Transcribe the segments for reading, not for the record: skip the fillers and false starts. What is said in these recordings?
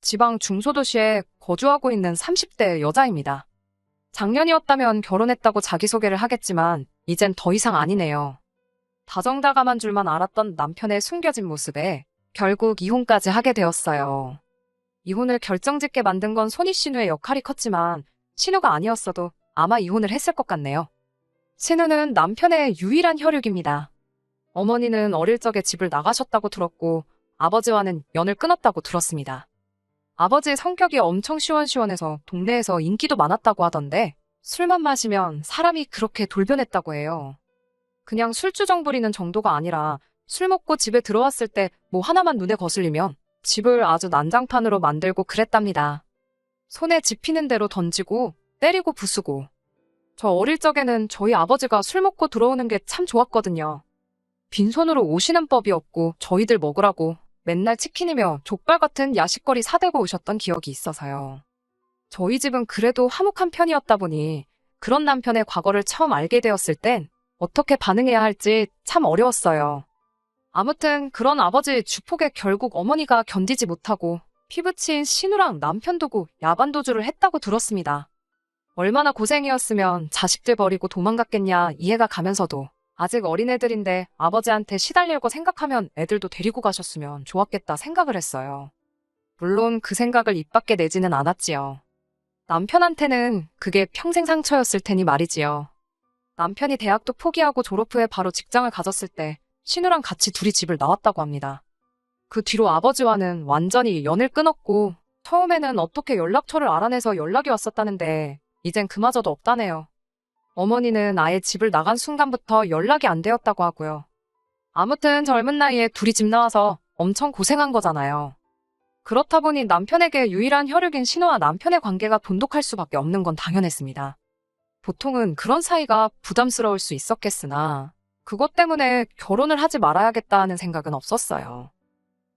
지방 중소도시에 거주하고 있는 30대 여자입니다. 작년이었다면 결혼했다고 자기소개를 하겠지만 이젠 더 이상 아니네요. 다정다감한 줄만 알았던 남편의 숨겨진 모습에 결국 이혼까지 하게 되었어요. 이혼을 결정짓게 만든 건 손희 신우의 역할이 컸지만 신우가 아니었어도 아마 이혼을 했을 것 같네요. 신우는 남편의 유일한 혈육입니다. 어머니는 어릴 적에 집을 나가셨다고 들었고 아버지와는 연을 끊었다고 들었습니다. 아버지의 성격이 엄청 시원시원해서 동네에서 인기도 많았다고 하던데 술만 마시면 사람이 그렇게 돌변했다고 해요. 그냥 술주정 부리는 정도가 아니라 술 먹고 집에 들어왔을 때 뭐 하나만 눈에 거슬리면 집을 아주 난장판으로 만들고 그랬답니다. 손에 집히는 대로 던지고 때리고 부수고. 저 어릴 적에는 저희 아버지가 술 먹고 들어오는 게 참 좋았거든요. 빈손으로 오시는 법이 없고 저희들 먹으라고 맨날 치킨이며 족발 같은 야식거리 사들고 오셨던 기억이 있어서요. 저희 집은 그래도 화목한 편이었다 보니 그런 남편의 과거를 처음 알게 되었을 땐 어떻게 반응해야 할지 참 어려웠어요. 아무튼 그런 아버지의 주폭에 결국 어머니가 견디지 못하고 피부치인 신우랑 남편 두고 야반도주를 했다고 들었습니다. 얼마나 고생이었으면 자식들 버리고 도망갔겠냐 이해가 가면서도 아직 어린애들인데 아버지한테 시달릴 거 생각하면 애들도 데리고 가셨으면 좋았겠다 생각을 했어요. 물론 그 생각을 입 밖에 내지는 않았지요. 남편한테는 그게 평생 상처였을 테니 말이지요. 남편이 대학도 포기하고 졸업 후에 바로 직장을 가졌을 때 신우랑 같이 둘이 집을 나왔다고 합니다. 그 뒤로 아버지와는 완전히 연을 끊었고 처음에는 어떻게 연락처를 알아내서 연락이 왔었다는데 이젠 그마저도 없다네요. 어머니는 아예 집을 나간 순간부터 연락이 안 되었다고 하고요. 아무튼 젊은 나이에 둘이 집 나와서 엄청 고생한 거잖아요. 그렇다 보니 남편에게 유일한 혈육인 신우와 남편의 관계가 돈독할 수밖에 없는 건 당연했습니다. 보통은 그런 사이가 부담스러울 수 있었겠으나 그것 때문에 결혼을 하지 말아야겠다 하는 생각은 없었어요.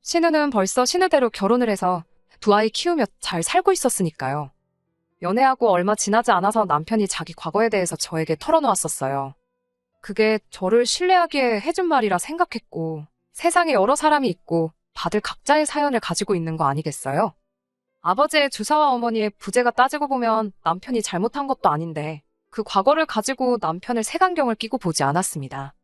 신우는 벌써 신우대로 결혼을 해서 두 아이 키우며 잘 살고 있었으니까요. 연애하고 얼마 지나지 않아서 남편이 자기 과거에 대해서 저에게 털어놓았었어요. 그게 저를 신뢰하기에 해준 말이라 생각했고 세상에 여러 사람이 있고 다들 각자의 사연을 가지고 있는 거 아니겠어요? 아버지의 주사와 어머니의 부재가 따지고 보면 남편이 잘못한 것도 아닌데 그 과거를 가지고 남편을 색안경을 끼고 보지 않았습니다.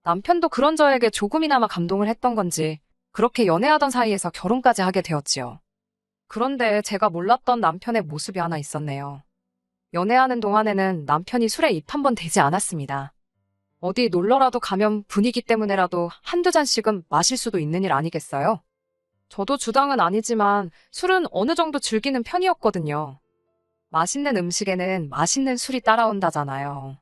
남편도 그런 저에게 조금이나마 감동을 했던 건지 그렇게 연애하던 사이에서 결혼까지 하게 되었지요. 그런데 제가 몰랐던 남편의 모습이 하나 있었네요. 연애하는 동안에는 남편이 술에 입 한 번 대지 않았습니다. 어디 놀러라도 가면 분위기 때문에라도 한두 잔씩은 마실 수도 있는 일 아니겠어요? 저도 주당은 아니지만 술은 어느 정도 즐기는 편이었거든요. 맛있는 음식에는 맛있는 술이 따라온다잖아요.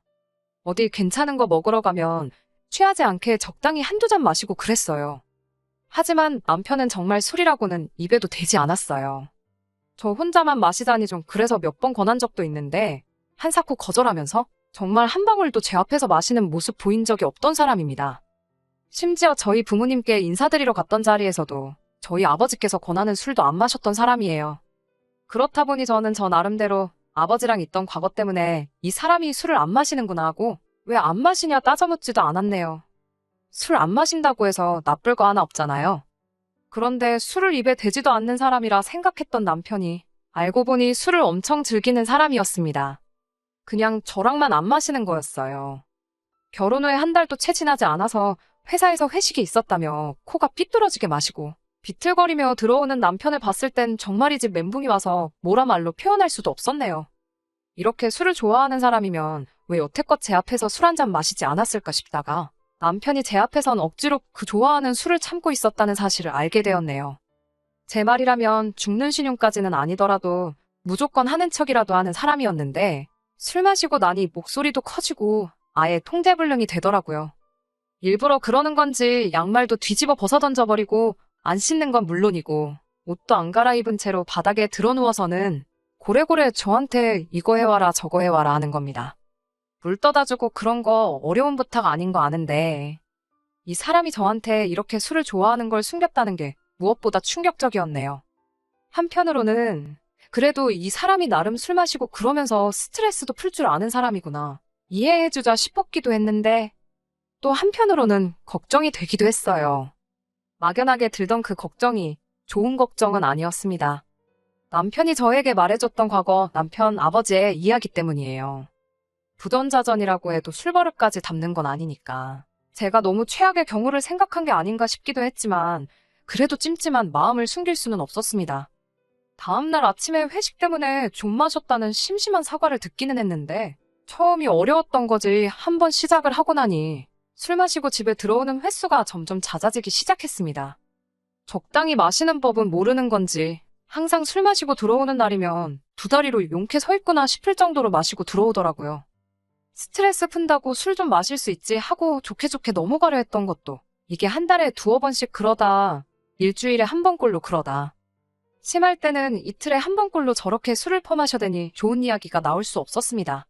어디 괜찮은 거 먹으러 가면 취하지 않게 적당히 한두 잔 마시고 그랬어요. 하지만 남편은 정말 술이라고는 입에도 대지 않았어요. 저 혼자만 마시자니 좀 그래서 몇 번 권한 적도 있는데 한사코 거절하면서 정말 한 방울도 제 앞에서 마시는 모습 보인 적이 없던 사람입니다. 심지어 저희 부모님께 인사드리러 갔던 자리에서도 저희 아버지께서 권하는 술도 안 마셨던 사람이에요. 그렇다 보니 저는 저 나름대로 아버지랑 있던 과거 때문에 이 사람이 술을 안 마시는구나 하고 왜 안 마시냐 따져묻지도 않았네요. 술 안 마신다고 해서 나쁠 거 하나 없잖아요. 그런데 술을 입에 대지도 않는 사람이라 생각했던 남편이 알고 보니 술을 엄청 즐기는 사람이었습니다. 그냥 저랑만 안 마시는 거였어요. 결혼 후에 한 달도 채 지나지 않아서 회사에서 회식이 있었다며 코가 삐뚤어지게 마시고 비틀거리며 들어오는 남편을 봤을 땐 정말이지 멘붕이 와서 뭐라 말로 표현할 수도 없었네요. 이렇게 술을 좋아하는 사람이면 왜 여태껏 제 앞에서 술 한 잔 마시지 않았을까 싶다가 남편이 제 앞에선 억지로 그 좋아하는 술을 참고 있었다는 사실을 알게 되었네요. 제 말이라면 죽는 신용까지는 아니더라도 무조건 하는 척이라도 하는 사람이었는데 술 마시고 나니 목소리도 커지고 아예 통제불능이 되더라고요. 일부러 그러는 건지 양말도 뒤집어 벗어 던져버리고 안 씻는 건 물론이고 옷도 안 갈아입은 채로 바닥에 드러누워서는 고래고래 저한테 이거 해와라 저거 해와라 하는 겁니다. 물 떠다주고 그런 거 어려운 부탁 아닌 거 아는데 이 사람이 저한테 이렇게 술을 좋아하는 걸 숨겼다는 게 무엇보다 충격적이었네요. 한편으로는 그래도 이 사람이 나름 술 마시고 그러면서 스트레스도 풀 줄 아는 사람이구나 이해해주자 싶었기도 했는데 또 한편으로는 걱정이 되기도 했어요. 막연하게 들던 그 걱정이 좋은 걱정은 아니었습니다. 남편이 저에게 말해줬던 과거 남편 아버지의 이야기 때문이에요. 부전자전이라고 해도 술버릇까지 담는 건 아니니까. 제가 너무 최악의 경우를 생각한 게 아닌가 싶기도 했지만 그래도 찜찜한 마음을 숨길 수는 없었습니다. 다음날 아침에 회식 때문에 좀 마셨다는 심심한 사과를 듣기는 했는데 처음이 어려웠던 거지 한 번 시작을 하고 나니 술 마시고 집에 들어오는 횟수가 점점 잦아지기 시작했습니다. 적당히 마시는 법은 모르는 건지 항상 술 마시고 들어오는 날이면 두 다리로 용케 서 있구나 싶을 정도로 마시고 들어오더라고요. 스트레스 푼다고 술 좀 마실 수 있지 하고 좋게 좋게 넘어가려 했던 것도 이게 한 달에 두어 번씩 그러다 일주일에 한 번꼴로 그러다 심할 때는 이틀에 한 번꼴로 저렇게 술을 퍼마셔대니 좋은 이야기가 나올 수 없었습니다.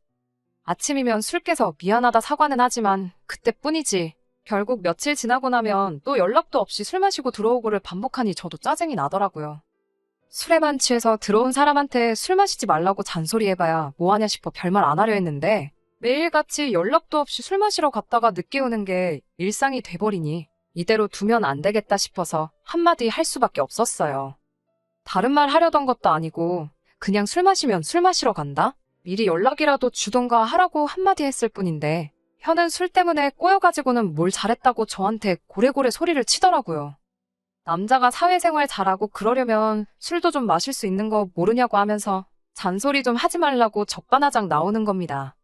아침이면 술 깨서 미안하다 사과는 하지만 그때뿐이지 결국 며칠 지나고 나면 또 연락도 없이 술 마시고 들어오고를 반복하니 저도 짜증이 나더라고요. 술에만 취해서 들어온 사람한테 술 마시지 말라고 잔소리해봐야 뭐하냐 싶어 별말 안 하려 했는데 매일같이 연락도 없이 술 마시러 갔다가 늦게 오는 게 일상이 돼버리니 이대로 두면 안 되겠다 싶어서 한마디 할 수밖에 없었어요. 다른 말 하려던 것도 아니고 그냥 술 마시면 술 마시러 간다? 미리 연락이라도 주던가 하라고 한마디 했을 뿐인데 현은 술 때문에 꼬여가지고는 뭘 잘했다고 저한테 고래고래 소리를 치더라고요. 남자가 사회생활 잘하고 그러려면 술도 좀 마실 수 있는 거 모르냐고 하면서 잔소리 좀 하지 말라고 적반하장 나오는 겁니다.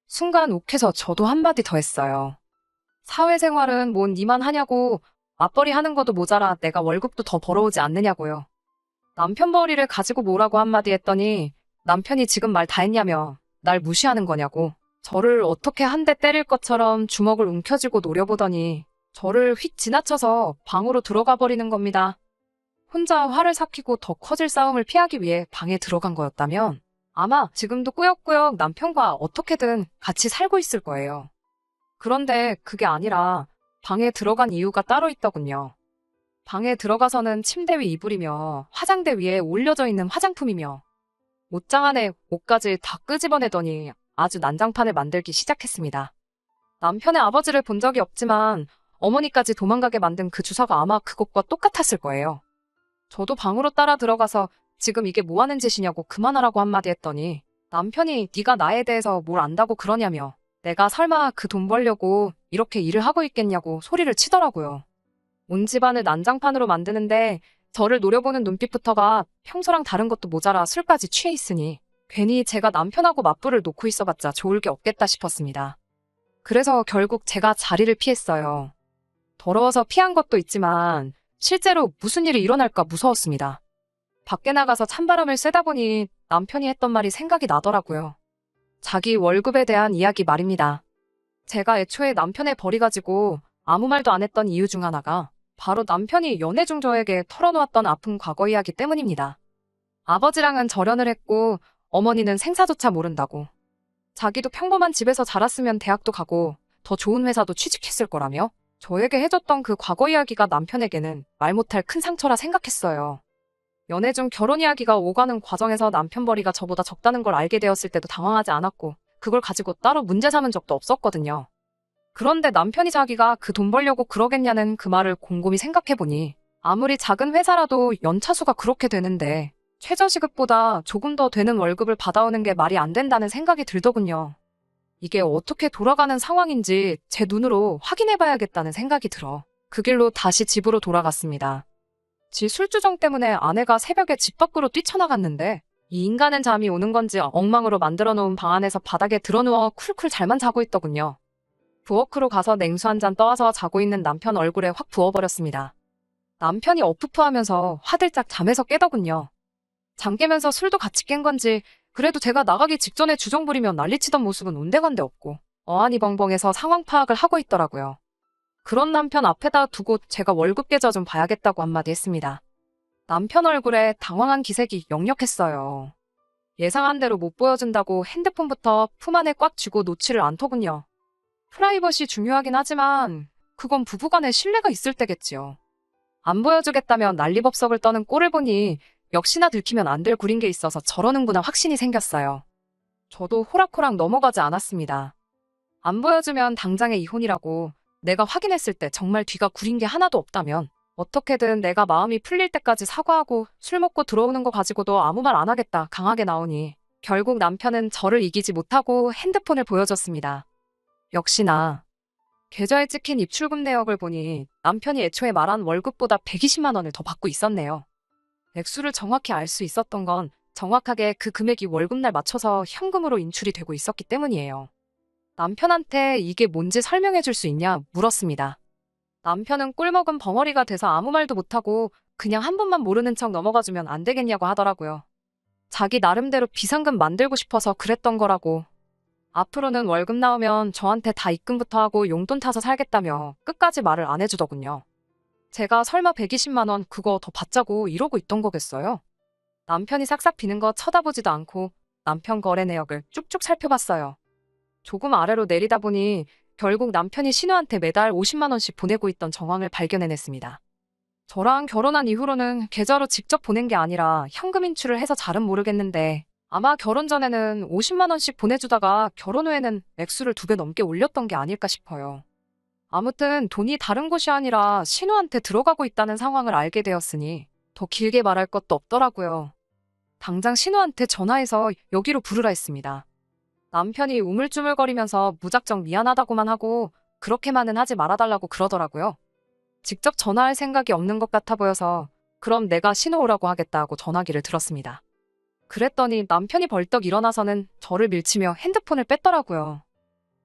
순간 욱해서 저도 한마디 더 했어요. 사회생활은 뭔 니만 하냐고 맞벌이 하는 것도 모자라 내가 월급도 더 벌어오지 않느냐고요. 남편 벌이를 가지고 뭐라고 한마디 했더니 남편이 지금 말 다 했냐며 날 무시하는 거냐고 저를 어떻게 한 대 때릴 것처럼 주먹을 움켜쥐고 노려보더니 저를 휙 지나쳐서 방으로 들어가 버리는 겁니다. 혼자 화를 삭히고 더 커질 싸움을 피하기 위해 방에 들어간 거였다면 아마 지금도 꾸역꾸역 남편과 어떻게든 같이 살고 있을 거예요. 그런데 그게 아니라 방에 들어간 이유가 따로 있더군요. 방에 들어가서는 침대 위 이불이며 화장대 위에 올려져 있는 화장품이며 옷장 안에 옷까지 다 끄집어내더니 아주 난장판을 만들기 시작했습니다. 남편의 아버지를 본 적이 없지만 어머니까지 도망가게 만든 그 주사가 아마 그것과 똑같았을 거예요. 저도 방으로 따라 들어가서 지금 이게 뭐 하는 짓이냐고 그만하라고 한마디 했더니 남편이 네가 나에 대해서 뭘 안다고 그러냐며 내가 설마 그 돈 벌려고 이렇게 일을 하고 있겠냐고 소리를 치더라고요. 온 집안을 난장판으로 만드는데 저를 노려보는 눈빛부터가 평소랑 다른 것도 모자라 술까지 취해 있으니 괜히 제가 남편하고 맞불을 놓고 있어봤자 좋을 게 없겠다 싶었습니다. 그래서 결국 제가 자리를 피했어요. 더러워서 피한 것도 있지만 실제로 무슨 일이 일어날까 무서웠습니다. 밖에 나가서 찬바람을 쐬다 보니 남편이 했던 말이 생각이 나더라고요. 자기 월급에 대한 이야기 말입니다. 제가 애초에 남편의 벌이 가지고 아무 말도 안 했던 이유 중 하나가 바로 남편이 연애 중 저에게 털어놓았던 아픈 과거 이야기 때문입니다. 아버지랑은 절연을 했고 어머니는 생사조차 모른다고. 자기도 평범한 집에서 자랐으면 대학도 가고 더 좋은 회사도 취직했을 거라며 저에게 해줬던 그 과거 이야기가 남편에게는 말 못할 큰 상처라 생각했어요. 연애 중 결혼 이야기가 오가는 과정에서 남편 벌이가 저보다 적다는 걸 알게 되었을 때도 당황하지 않았고 그걸 가지고 따로 문제 삼은 적도 없었거든요. 그런데 남편이 자기가 그 돈 벌려고 그러겠냐는 그 말을 곰곰이 생각해보니 아무리 작은 회사라도 연차수가 그렇게 되는데 최저시급보다 조금 더 되는 월급을 받아오는 게 말이 안 된다는 생각이 들더군요. 이게 어떻게 돌아가는 상황인지 제 눈으로 확인해봐야겠다는 생각이 들어 그 길로 다시 집으로 돌아갔습니다. 지 술주정 때문에 아내가 새벽에 집 밖으로 뛰쳐나갔는데 이 인간은 잠이 오는 건지 엉망으로 만들어 놓은 방 안에서 바닥에 드러누워 쿨쿨 잘만 자고 있더군요. 부엌으로 가서 냉수 한 잔 떠와서 자고 있는 남편 얼굴에 확 부어버렸습니다. 남편이 어프프하면서 화들짝 잠에서 깨더군요. 잠 깨면서 술도 같이 깬 건지 그래도 제가 나가기 직전에 주정 부리며 난리치던 모습은 온데간데 없고 어안이 벙벙해서 상황 파악을 하고 있더라고요. 그런 남편 앞에다 두고 제가 월급 계좌 좀 봐야겠다고 한마디 했습니다. 남편 얼굴에 당황한 기색이 역력했어요. 예상한 대로 못 보여준다고 핸드폰부터 품 안에 꽉 쥐고 놓지를 않더군요. 프라이버시 중요하긴 하지만 그건 부부간에 신뢰가 있을 때겠지요. 안 보여주겠다면 난리법석을 떠는 꼴을 보니 역시나 들키면 안 될 구린 게 있어서 저러는구나 확신이 생겼어요. 저도 호락호락 넘어가지 않았습니다. 안 보여주면 당장의 이혼이라고 내가 확인했을 때 정말 뒤가 구린 게 하나도 없다면 어떻게든 내가 마음이 풀릴 때까지 사과하고 술 먹고 들어오는 거 가지고도 아무 말 안 하겠다 강하게 나오니 결국 남편은 저를 이기지 못하고 핸드폰을 보여줬습니다. 역시나 계좌에 찍힌 입출금 내역을 보니 남편이 애초에 말한 월급보다 120만 원을 더 받고 있었네요. 액수를 정확히 알 수 있었던 건 정확하게 그 금액이 월급날 맞춰서 현금으로 인출이 되고 있었기 때문이에요. 남편한테 이게 뭔지 설명해 줄 수 있냐 물었습니다. 남편은 꿀먹은 벙어리가 돼서 아무 말도 못하고 그냥 한 번만 모르는 척 넘어가주면 안 되겠냐고 하더라고요. 자기 나름대로 비상금 만들고 싶어서 그랬던 거라고. 앞으로는 월급 나오면 저한테 다 입금부터 하고 용돈 타서 살겠다며 끝까지 말을 안 해주더군요. 제가 설마 120만 원 그거 더 받자고 이러고 있던 거겠어요? 남편이 싹싹 비는 거 쳐다보지도 않고 남편 거래 내역을 쭉쭉 살펴봤어요. 조금 아래로 내리다 보니 결국 남편이 신우한테 매달 50만 원씩 보내고 있던 정황을 발견해냈습니다. 저랑 결혼한 이후로는 계좌로 직접 보낸 게 아니라 현금 인출을 해서 잘은 모르겠는데 아마 결혼 전에는 50만 원씩 보내주다가 결혼 후에는 액수를 2배 넘게 올렸던 게 아닐까 싶어요. 아무튼 돈이 다른 곳이 아니라 신우한테 들어가고 있다는 상황을 알게 되었으니 더 길게 말할 것도 없더라고요. 당장 신우한테 전화해서 여기로 부르라 했습니다. 남편이 우물쭈물거리면서 무작정 미안하다고만 하고 그렇게만은 하지 말아달라고 그러더라고요. 직접 전화할 생각이 없는 것 같아 보여서 그럼 내가 신우 오라고 하겠다고 전화기를 들었습니다. 그랬더니 남편이 벌떡 일어나서는 저를 밀치며 핸드폰을 뺐더라고요.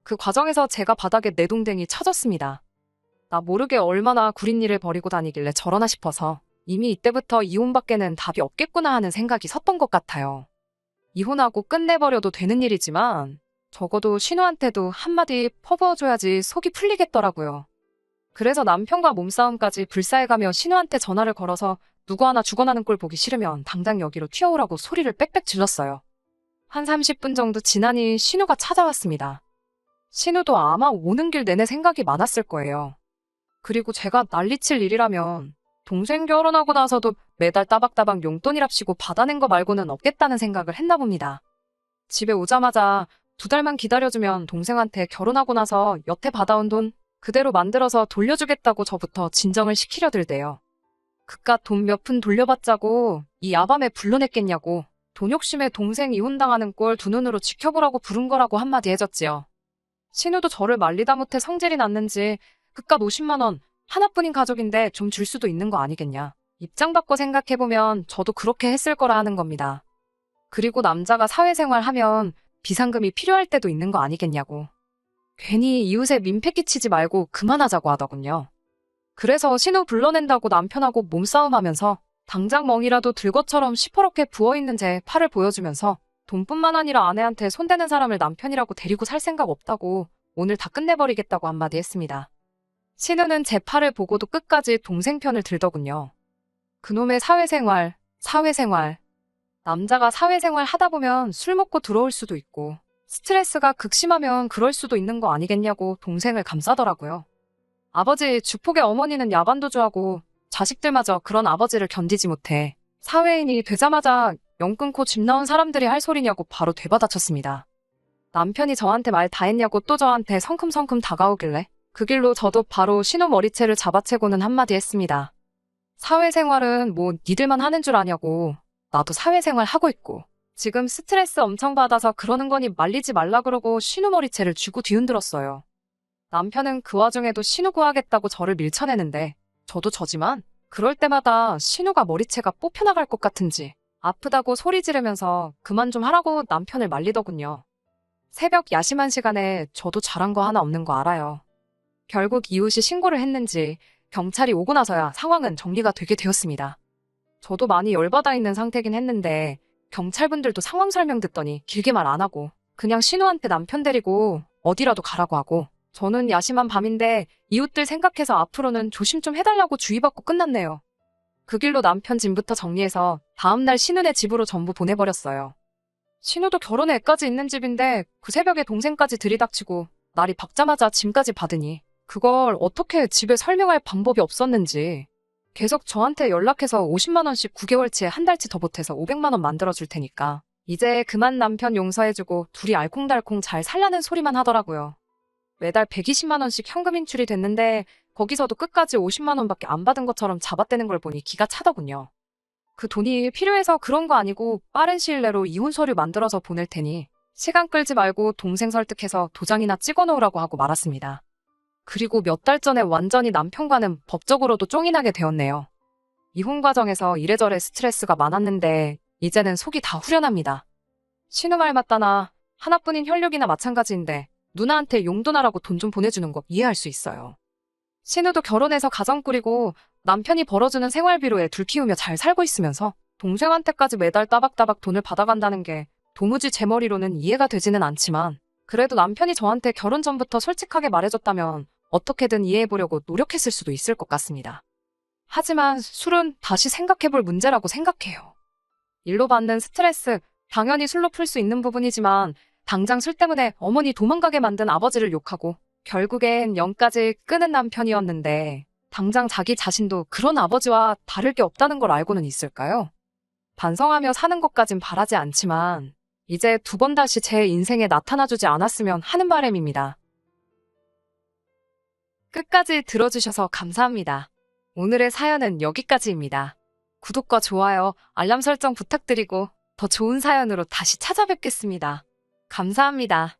그 과정에서 제가 바닥에 내동댕이 쳐졌습니다. 나 모르게 얼마나 구린 일을 벌이고 다니길래 저러나 싶어서 이미 이때부터 이혼밖에는 답이 없겠구나 하는 생각이 섰던 것 같아요. 이혼하고 끝내버려도 되는 일이지만 적어도 신우한테도 한마디 퍼부어줘야지 속이 풀리겠더라고요. 그래서 남편과 몸싸움까지 불사해가며 신우한테 전화를 걸어서 누구 하나 죽어나는 꼴 보기 싫으면 당장 여기로 튀어오라고 소리를 빽빽 질렀어요. 한 30분 정도 지나니 신우가 찾아왔습니다. 신우도 아마 오는 길 내내 생각이 많았을 거예요. 그리고 제가 난리칠 일이라면 동생 결혼하고 나서도 매달 따박따박 용돈이랍시고 받아낸 거 말고는 없겠다는 생각을 했나 봅니다. 집에 오자마자 2달만 기다려주면 동생한테 결혼하고 나서 여태 받아온 돈 그대로 만들어서 돌려주겠다고 저부터 진정을 시키려 들대요. 그깟 돈 몇 푼 돌려받자고 이 야밤에 불러냈겠냐고 돈 욕심에 동생 이혼당하는 꼴 두 눈으로 지켜보라고 부른 거라고 한마디 해줬지요. 신우도 저를 말리다 못해 성질이 났는지 그깟 50만 원 하나뿐인 가족인데 좀 줄 수도 있는 거 아니겠냐. 입장 바꿔 생각해보면 저도 그렇게 했을 거라 하는 겁니다. 그리고 남자가 사회생활 하면 비상금이 필요할 때도 있는 거 아니겠냐고. 괜히 이웃에 민폐 끼치지 말고 그만하자고 하더군요. 그래서 신우 불러낸다고 남편하고 몸싸움하면서 당장 멍이라도 들 것처럼 시퍼렇게 부어있는 제 팔을 보여주면서 돈뿐만 아니라 아내한테 손대는 사람을 남편이라고 데리고 살 생각 없다고 오늘 다 끝내버리겠다고 한마디 했습니다. 신우는 제 팔을 보고도 끝까지 동생 편을 들더군요. 그놈의 사회생활. 남자가 사회생활 하다 보면 술 먹고 들어올 수도 있고 스트레스가 극심하면 그럴 수도 있는 거 아니겠냐고 동생을 감싸더라고요. 아버지 주폭의 어머니는 야반도주하고 자식들마저 그런 아버지를 견디지 못해 사회인이 되자마자 영 끊고 집 나온 사람들이 할 소리냐고 바로 되받아쳤습니다. 남편이 저한테 말 다 했냐고 또 저한테 성큼성큼 다가오길래 그 길로 저도 바로 신우 머리채를 잡아채고는 한마디 했습니다. 사회생활은 뭐 니들만 하는 줄 아냐고. 나도 사회생활 하고 있고 지금 스트레스 엄청 받아서 그러는 거니 말리지 말라 그러고 신우 머리채를 쥐고 뒤흔들었어요. 남편은 그 와중에도 신우 구하겠다고 저를 밀쳐내는데 저도 저지만 그럴 때마다 신우가 머리채가 뽑혀나갈 것 같은지 아프다고 소리 지르면서 그만 좀 하라고 남편을 말리더군요. 새벽 야심한 시간에 저도 잘한 거 하나 없는 거 알아요. 결국 이웃이 신고를 했는지 경찰이 오고 나서야 상황은 정리가 되게 되었습니다. 저도 많이 열받아 있는 상태긴 했는데 경찰분들도 상황 설명 듣더니 길게 말 안 하고 그냥 신우한테 남편 데리고 어디라도 가라고 하고 저는 야심한 밤인데 이웃들 생각해서 앞으로는 조심 좀 해달라고 주의받고 끝났네요. 그 길로 남편 짐부터 정리해서 다음날 신우네 집으로 전부 보내버렸어요. 신우도 결혼에 애까지 있는 집인데 그 새벽에 동생까지 들이닥치고 날이 밝자마자 짐까지 받으니 그걸 어떻게 집에 설명할 방법이 없었는지 계속 저한테 연락해서 50만 원씩 9개월치에 한 달치 더 보태서 500만 원 만들어줄 테니까 이제 그만 남편 용서해주고 둘이 알콩달콩 잘 살라는 소리만 하더라고요. 매달 120만 원씩 현금 인출이 됐는데 거기서도 끝까지 50만 원밖에 안 받은 것처럼 잡아떼는 걸 보니 기가 차더군요. 그 돈이 필요해서 그런 거 아니고 빠른 시일 내로 이혼 서류 만들어서 보낼 테니 시간 끌지 말고 동생 설득해서 도장이나 찍어 놓으라고 하고 말았습니다. 그리고 몇 달 전에 완전히 남편과는 법적으로도 쫑이 나게 되었네요. 이혼 과정에서 이래저래 스트레스가 많았는데 이제는 속이 다 후련합니다. 신우말 맞다나 하나뿐인 혈육이나 마찬가지인데 누나한테 용돈하라고 돈 좀 보내주는 거 이해할 수 있어요. 신우도 결혼해서 가정 꾸리고 남편이 벌어주는 생활비로 애 둘 키우며 잘 살고 있으면서 동생한테까지 매달 따박따박 돈을 받아간다는 게 도무지 제 머리로는 이해가 되지는 않지만 그래도 남편이 저한테 결혼 전부터 솔직하게 말해줬다면 어떻게든 이해해보려고 노력했을 수도 있을 것 같습니다. 하지만 술은 다시 생각해볼 문제라고 생각해요. 일로 받는 스트레스, 당연히 술로 풀 수 있는 부분이지만 당장 술 때문에 어머니 도망가게 만든 아버지를 욕하고 결국엔 영까지 끄는 남편이었는데 당장 자기 자신도 그런 아버지와 다를 게 없다는 걸 알고는 있을까요? 반성하며 사는 것까진 바라지 않지만 이제 두 번 다시 제 인생에 나타나주지 않았으면 하는 바람입니다. 끝까지 들어주셔서 감사합니다. 오늘의 사연은 여기까지입니다. 구독과 좋아요, 알람 설정 부탁드리고 더 좋은 사연으로 다시 찾아뵙겠습니다. 감사합니다.